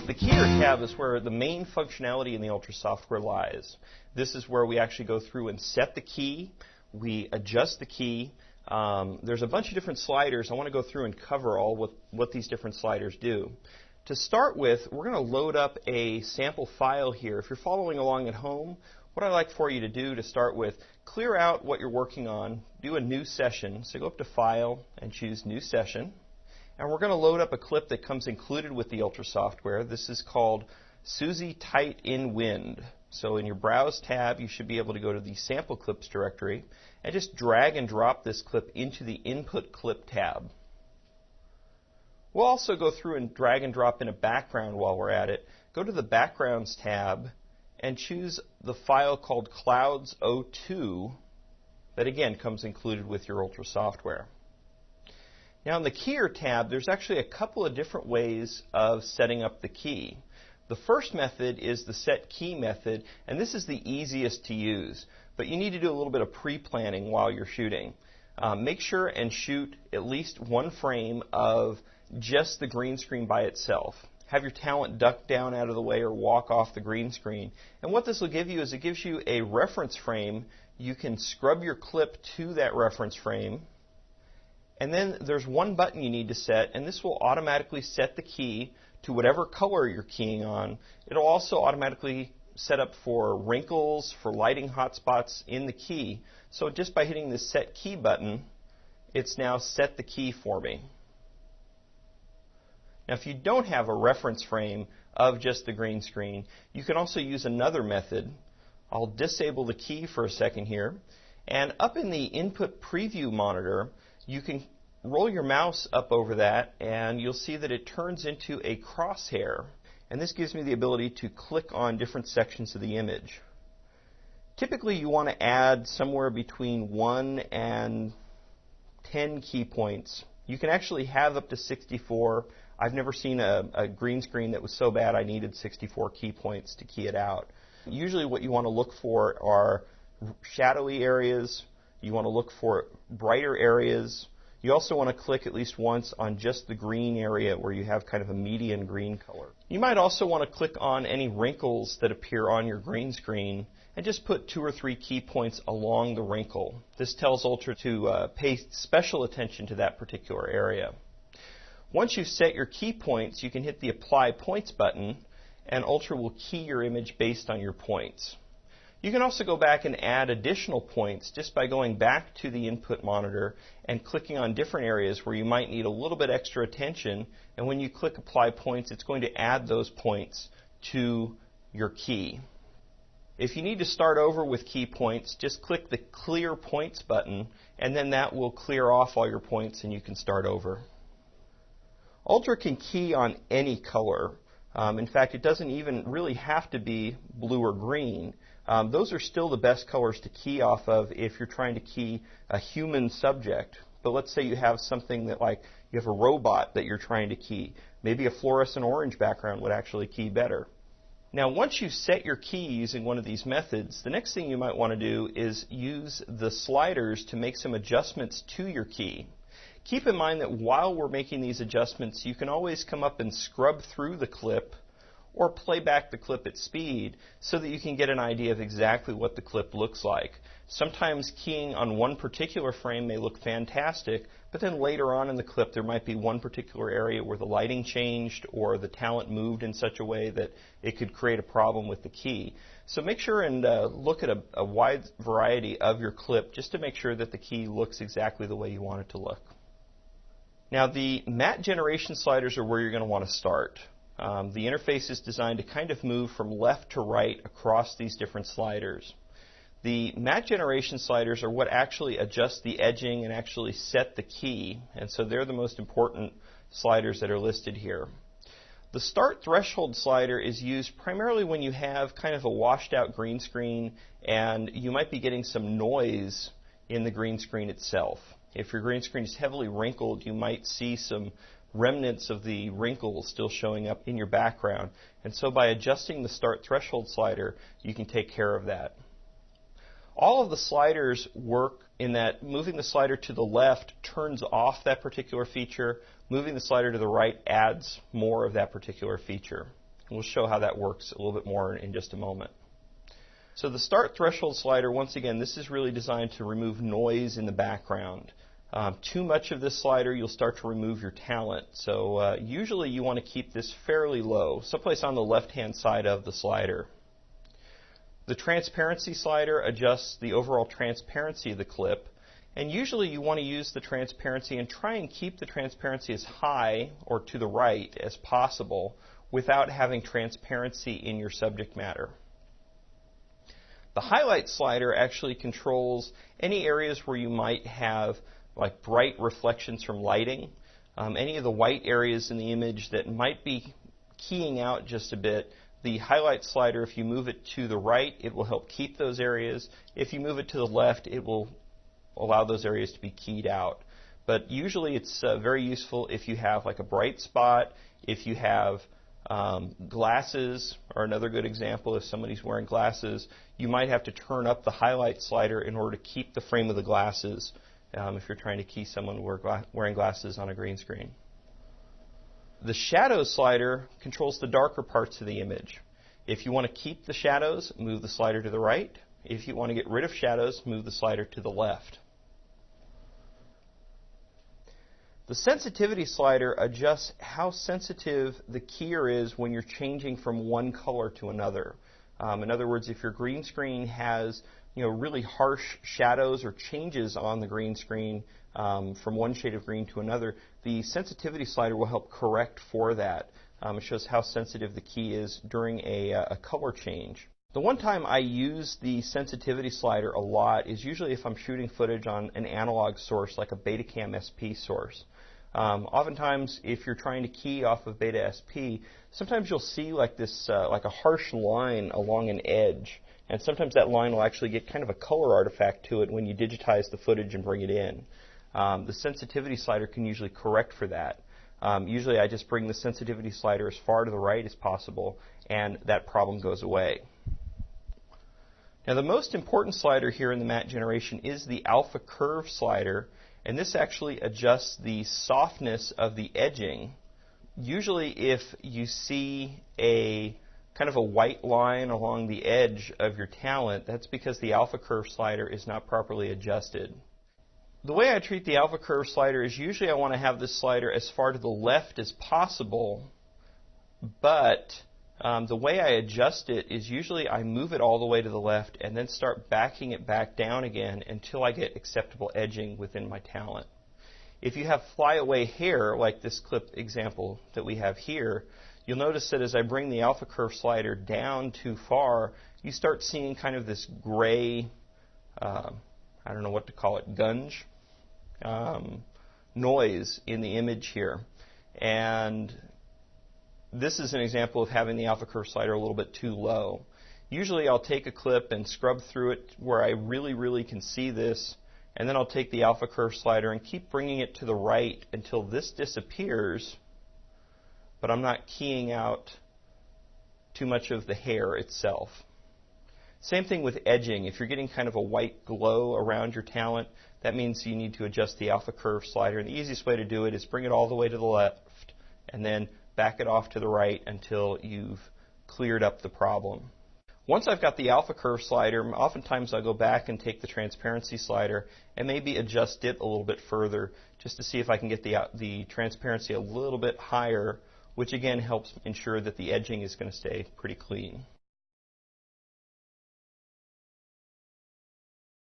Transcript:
The keyer tab is where the main functionality in the Ultra software lies. This is where we actually go through and set the key. We adjust the key. There's a bunch of different sliders. I want to go through and cover all what these different sliders do. To start with, we're going to load up a sample file here. If you're following along at home, what I'd like for you to do to start with, clear out what you're working on, do a new session. So go up to File and choose New Session. And we're going to load up a clip that comes included with the Ultra software. This is called Susie Tight in Wind. So in your Browse tab, you should be able to go to the Sample Clips directory and just drag and drop this clip into the Input Clip tab. We'll also go through and drag and drop in a background while we're at it. Go to the Backgrounds tab and choose the file called Clouds02 that again comes included with your Ultra software. Now in the Keyer tab, there's actually a couple of different ways of setting up the key. The first method is the Set Key method, and this is the easiest to use, but you need to do a little bit of pre-planning while you're shooting. Make sure and shoot at least one frame of just the green screen by itself. Have your talent duck down out of the way or walk off the green screen. And what this will give you is it gives you a reference frame. You can scrub your clip to that reference frame. And then there's one button you need to set, and this will automatically set the key to whatever color you're keying on. It'll also automatically set up for wrinkles, for lighting hotspots in the key. So just by hitting the Set Key button, it's now set the key for me. Now if you don't have a reference frame of just the green screen, you can also use another method. I'll disable the key for a second here, and up in the Input Preview monitor, you can roll your mouse up over that and you'll see that it turns into a crosshair, and this gives me the ability to click on different sections of the image. Typically you want to add somewhere between 1 and 10 key points. You can actually have up to 64. I've never seen a green screen that was so bad I needed 64 key points to key it out. Usually what you want to look for are shadowy areas. You want to look for brighter areas. You also want to click at least once on just the green area where you have kind of a median green color. You might also want to click on any wrinkles that appear on your green screen and just put 2 or 3 key points along the wrinkle. This tells Ultra to pay special attention to that particular area. Once you've set your key points, you can hit the Apply Points button, and Ultra will key your image based on your points. You can also go back and add additional points just by going back to the input monitor and clicking on different areas where you might need a little bit extra attention, and when you click Apply Points, it's going to add those points to your key. If you need to start over with key points, just click the Clear Points button, and then that will clear off all your points and you can start over. Ultra can key on any color. In fact, it doesn't even really have to be blue or green. Those are still the best colors to key off of if you're trying to key a human subject. But let's say you have something that, like, you have a robot that you're trying to key. Maybe a fluorescent orange background would actually key better. Now, once you've set your key using one of these methods, the next thing you might want to do is use the sliders to make some adjustments to your key. Keep in mind that while we're making these adjustments, you can always come up and scrub through the clip or play back the clip at speed so that you can get an idea of exactly what the clip looks like. Sometimes keying on one particular frame may look fantastic, but then later on in the clip there might be one particular area where the lighting changed or the talent moved in such a way that it could create a problem with the key. So make sure and look at a wide variety of your clip just to make sure that the key looks exactly the way you want it to look. Now, the matte generation sliders are where you're going to want to start. The interface is designed to kind of move from left to right across these different sliders. The matte generation sliders are what actually adjust the edging and actually set the key, and so they're the most important sliders that are listed here. The start threshold slider is used primarily when you have kind of a washed out green screen and you might be getting some noise in the green screen itself. If your green screen is heavily wrinkled, you might see some remnants of the wrinkles still showing up in your background. And so by adjusting the start threshold slider, you can take care of that. All of the sliders work in that moving the slider to the left turns off that particular feature. Moving the slider to the right adds more of that particular feature. We'll show how that works a little bit more in just a moment. So the start threshold slider, once again, this is really designed to remove noise in the background. Too much of this slider, you'll start to remove your talent. So usually you want to keep this fairly low, someplace on the left-hand side of the slider. The transparency slider adjusts the overall transparency of the clip. And usually you want to use the transparency and try and keep the transparency as high or to the right as possible without having transparency in your subject matter. The highlight slider actually controls any areas where you might have like bright reflections from lighting, any of the white areas in the image that might be keying out just a bit. The highlight slider, if you move it to the right, it will help keep those areas. If you move it to the left, it will allow those areas to be keyed out. But usually it's very useful if you have like a bright spot, if you have glasses, or another good example, if somebody's wearing glasses, you might have to turn up the highlight slider in order to keep the frame of the glasses if you're trying to key someone wearing glasses on a green screen. The shadow slider controls the darker parts of the image. If you want to keep the shadows, move the slider to the right. If you want to get rid of shadows, move the slider to the left. The sensitivity slider adjusts how sensitive the keyer is when you're changing from one color to another. In other words, if your green screen has really harsh shadows or changes on the green screen from one shade of green to another, the sensitivity slider will help correct for that. It shows how sensitive the key is during a color change. The one time I use the sensitivity slider a lot is usually if I'm shooting footage on an analog source like a Betacam SP source. Oftentimes, if you're trying to key off of Beta SP, sometimes you'll see like this, like a harsh line along an edge, and sometimes that line will actually get kind of a color artifact to it when you digitize the footage and bring it in. The sensitivity slider can usually correct for that. Usually, I just bring the sensitivity slider as far to the right as possible, and that problem goes away. Now, the most important slider here in the matte generation is the alpha curve slider. And this actually adjusts the softness of the edging. Usually if you see a kind of a white line along the edge of your talent, that's because the alpha curve slider is not properly adjusted. The way I treat the alpha curve slider is usually I want to have this slider as far to the left as possible, but the way I adjust it is usually I move it all the way to the left and then start backing it back down again until I get acceptable edging within my talent. If you have flyaway hair, like this clip example that we have here, you'll notice that as I bring the alpha curve slider down too far, you start seeing kind of this gray, I don't know what to call it, gunge noise in the image here. And this is an example of having the alpha curve slider a little bit too low. Usually I'll take a clip and scrub through it where I really can see this, and then I'll take the alpha curve slider and keep bringing it to the right until this disappears, but I'm not keying out too much of the hair itself. Same thing with edging. If you're getting kind of a white glow around your talent, that means you need to adjust the alpha curve slider. And the easiest way to do it is bring it all the way to the left and then back it off to the right until you've cleared up the problem. Once I've got the alpha curve slider, oftentimes I'll go back and take the transparency slider and maybe adjust it a little bit further just to see if I can get the transparency a little bit higher, which again helps ensure that the edging is going to stay pretty clean.